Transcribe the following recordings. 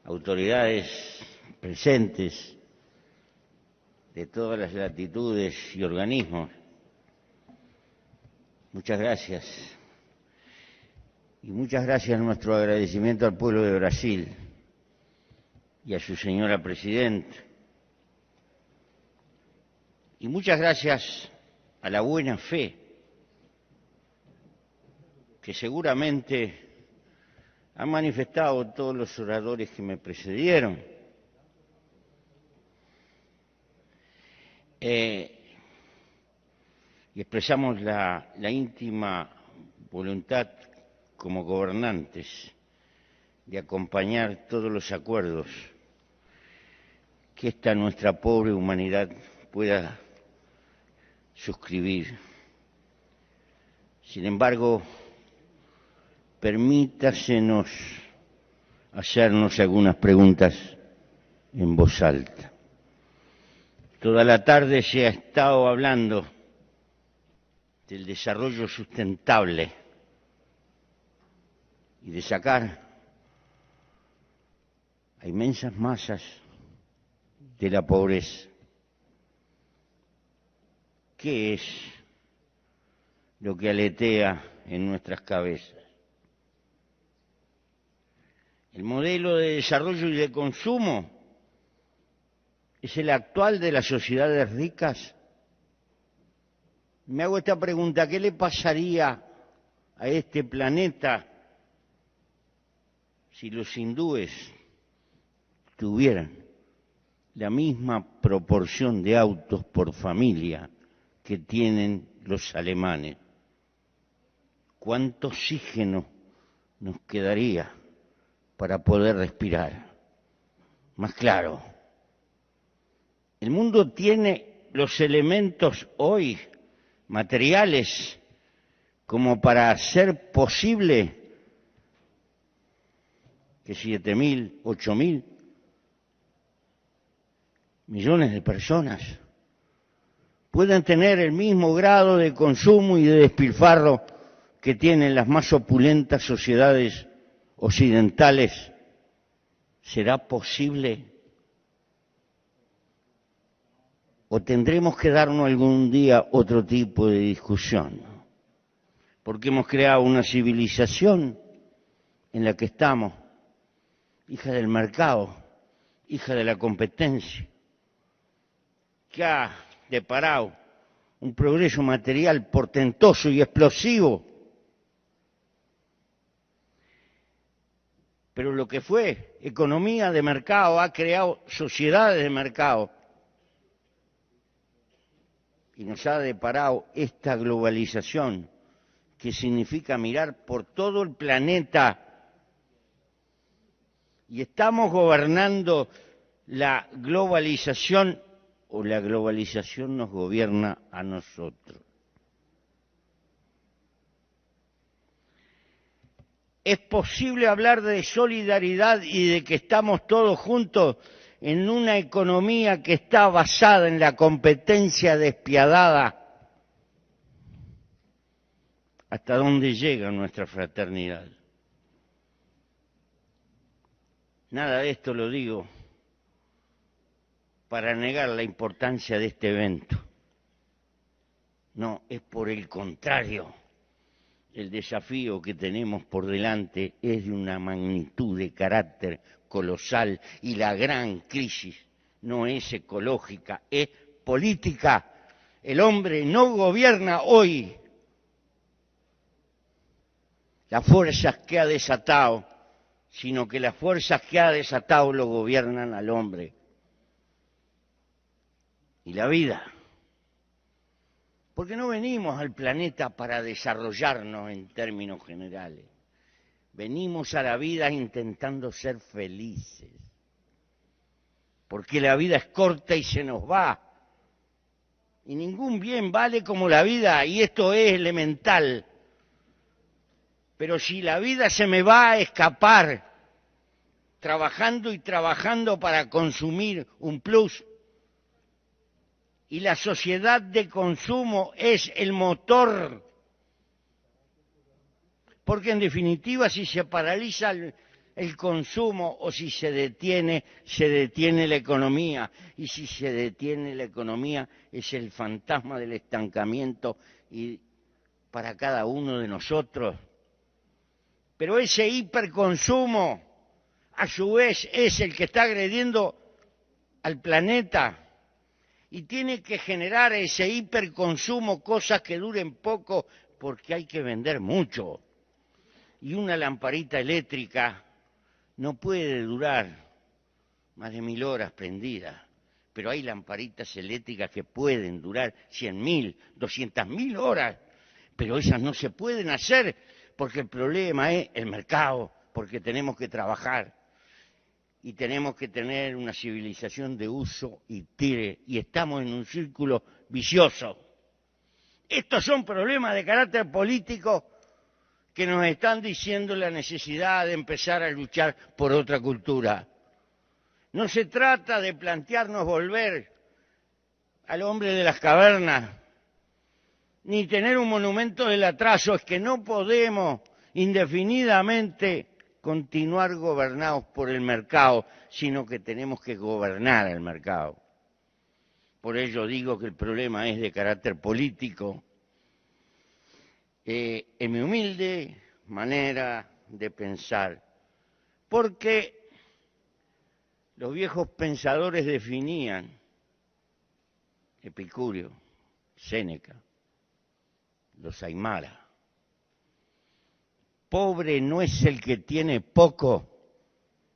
autoridades presentes de todas las latitudes y organismos, muchas gracias. Y muchas gracias, nuestro agradecimiento al pueblo de Brasil y a su señora presidenta. Y muchas gracias a la buena fe que seguramente han manifestado todos los oradores que me precedieron. Y expresamos la íntima voluntad como gobernantes de acompañar todos los acuerdos que esta nuestra pobre humanidad pueda suscribir. Sin embargo, permítasenos hacernos algunas preguntas en voz alta. Toda la tarde se ha estado hablando del desarrollo sustentable y de sacar a inmensas masas de la pobreza. ¿Qué es lo que aletea en nuestras cabezas? ¿El modelo de desarrollo y de consumo es el actual de las sociedades ricas? Me hago esta pregunta: ¿qué le pasaría a este planeta si los hindúes tuvieran la misma proporción de autos por familia que tienen los alemanes? ¿Cuánto oxígeno nos quedaría para poder respirar? Más claro, el mundo tiene los elementos hoy materiales como para hacer posible que 7.000, 8.000 millones de personas puedan tener el mismo grado de consumo y de despilfarro que tienen las más opulentas sociedades occidentales. ¿Será posible? ¿O tendremos que darnos algún día otro tipo de discusión? Porque hemos creado una civilización en la que estamos, hija del mercado, hija de la competencia, que ha deparado un progreso material portentoso y explosivo. Pero lo que fue economía de mercado ha creado sociedades de mercado y nos ha deparado esta globalización, que significa mirar por todo el planeta, y estamos gobernando la globalización o la globalización nos gobierna a nosotros. ¿Es posible hablar de solidaridad y de que estamos todos juntos en una economía que está basada en la competencia despiadada? ¿Hasta dónde llega nuestra fraternidad? Nada de esto lo digo para negar la importancia de este evento. No, es por el contrario. El desafío que tenemos por delante es de una magnitud de carácter colosal y la gran crisis no es ecológica, es política. El hombre no gobierna hoy las fuerzas que ha desatado, sino que las fuerzas que ha desatado lo gobiernan al hombre. Y la vida. Porque no venimos al planeta para desarrollarnos en términos generales. Venimos a la vida intentando ser felices. Porque la vida es corta y se nos va. Y ningún bien vale como la vida, y esto es elemental. Pero si la vida se me va a escapar, trabajando y trabajando para consumir un plus, y la sociedad de consumo es el motor, porque en definitiva si se paraliza el consumo, o si se detiene la economía. Y si se detiene la economía, es el fantasma del estancamiento y para cada uno de nosotros. Pero ese hiperconsumo, a su vez, es el que está agrediendo al planeta. Y tiene que generar ese hiperconsumo cosas que duren poco, porque hay que vender mucho. Y una lamparita eléctrica no puede durar más de 1000 horas prendida, pero hay lamparitas eléctricas que pueden durar 100.000, 200.000 horas, pero esas no se pueden hacer porque el problema es el mercado, porque tenemos que trabajar y tenemos que tener una civilización de uso y tire, y estamos en un círculo vicioso. Estos son problemas de carácter político que nos están diciendo la necesidad de empezar a luchar por otra cultura. No se trata de plantearnos volver al hombre de las cavernas, ni tener un monumento del atraso. Es que no podemos indefinidamente continuar gobernados por el mercado, sino que tenemos que gobernar el mercado. Por ello digo que el problema es de carácter político. En mi humilde manera de pensar, porque los viejos pensadores definían, Epicurio, Séneca, los Aymara, pobre no es el que tiene poco,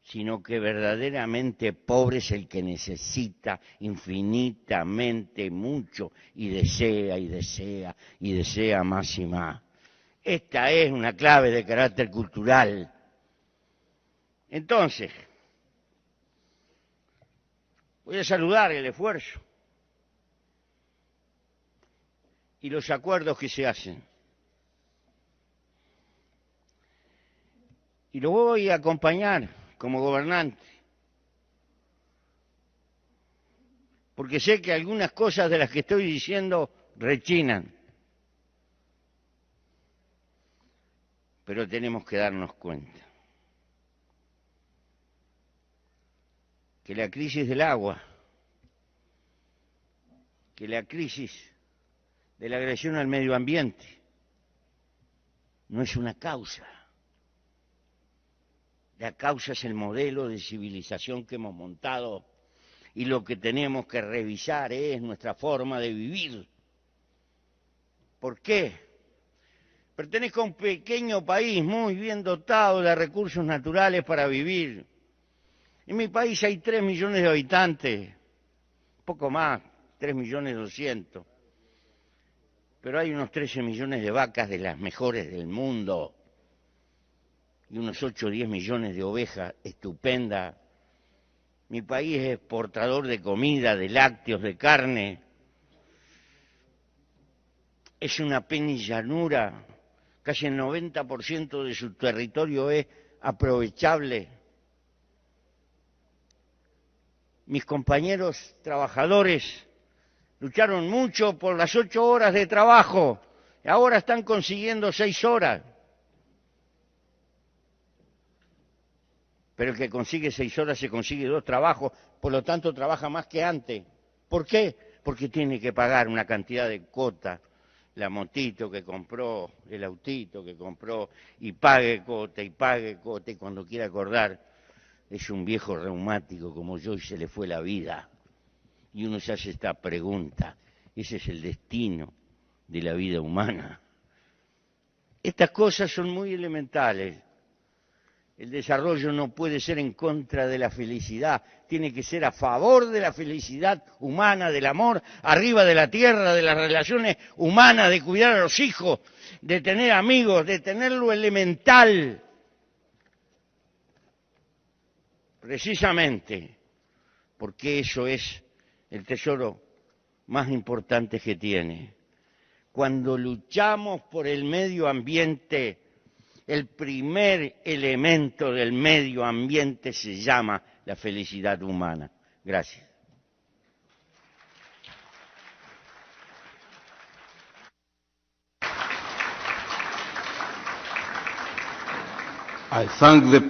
sino que verdaderamente pobre es el que necesita infinitamente mucho y desea y desea y desea más y más. Esta es una clave de carácter cultural. Entonces, voy a saludar el esfuerzo y los acuerdos que se hacen. Y lo voy a acompañar como gobernante, porque sé que algunas cosas de las que estoy diciendo rechinan, pero tenemos que darnos cuenta que la crisis del agua, que la crisis de la agresión al medio ambiente no es una causa. La causa es el modelo de civilización que hemos montado y lo que tenemos que revisar es nuestra forma de vivir. ¿Por qué? Pertenezco a un pequeño país muy bien dotado de recursos naturales para vivir. En mi país hay 3 millones de habitantes, poco más, 3.200.000. Pero hay unos 13 millones de vacas de las mejores del mundo y unos 8 o 10 millones de ovejas estupendas. Mi país es exportador de comida, de lácteos, de carne. Es una penillanura, casi el 90% de su territorio es aprovechable. Mis compañeros trabajadores lucharon mucho por las 8 horas de trabajo, y ahora están consiguiendo 6 horas. Pero el que consigue 6 horas se consigue 2 trabajos, por lo tanto trabaja más que antes. ¿Por qué? Porque tiene que pagar una cantidad de cuota, la motito que compró, el autito que compró, y pague cuota, y cuando quiera acordar, es un viejo reumático como yo y se le fue la vida. Y uno se hace esta pregunta, ¿ese es el destino de la vida humana? Estas cosas son muy elementales. El desarrollo no puede ser en contra de la felicidad, tiene que ser a favor de la felicidad humana, del amor, arriba de la tierra, de las relaciones humanas, de cuidar a los hijos, de tener amigos, de tener lo elemental. Precisamente porque eso es el tesoro más importante que tiene. Cuando luchamos por el medio ambiente, el primer elemento del medio ambiente se llama la felicidad humana. Gracias. I thank the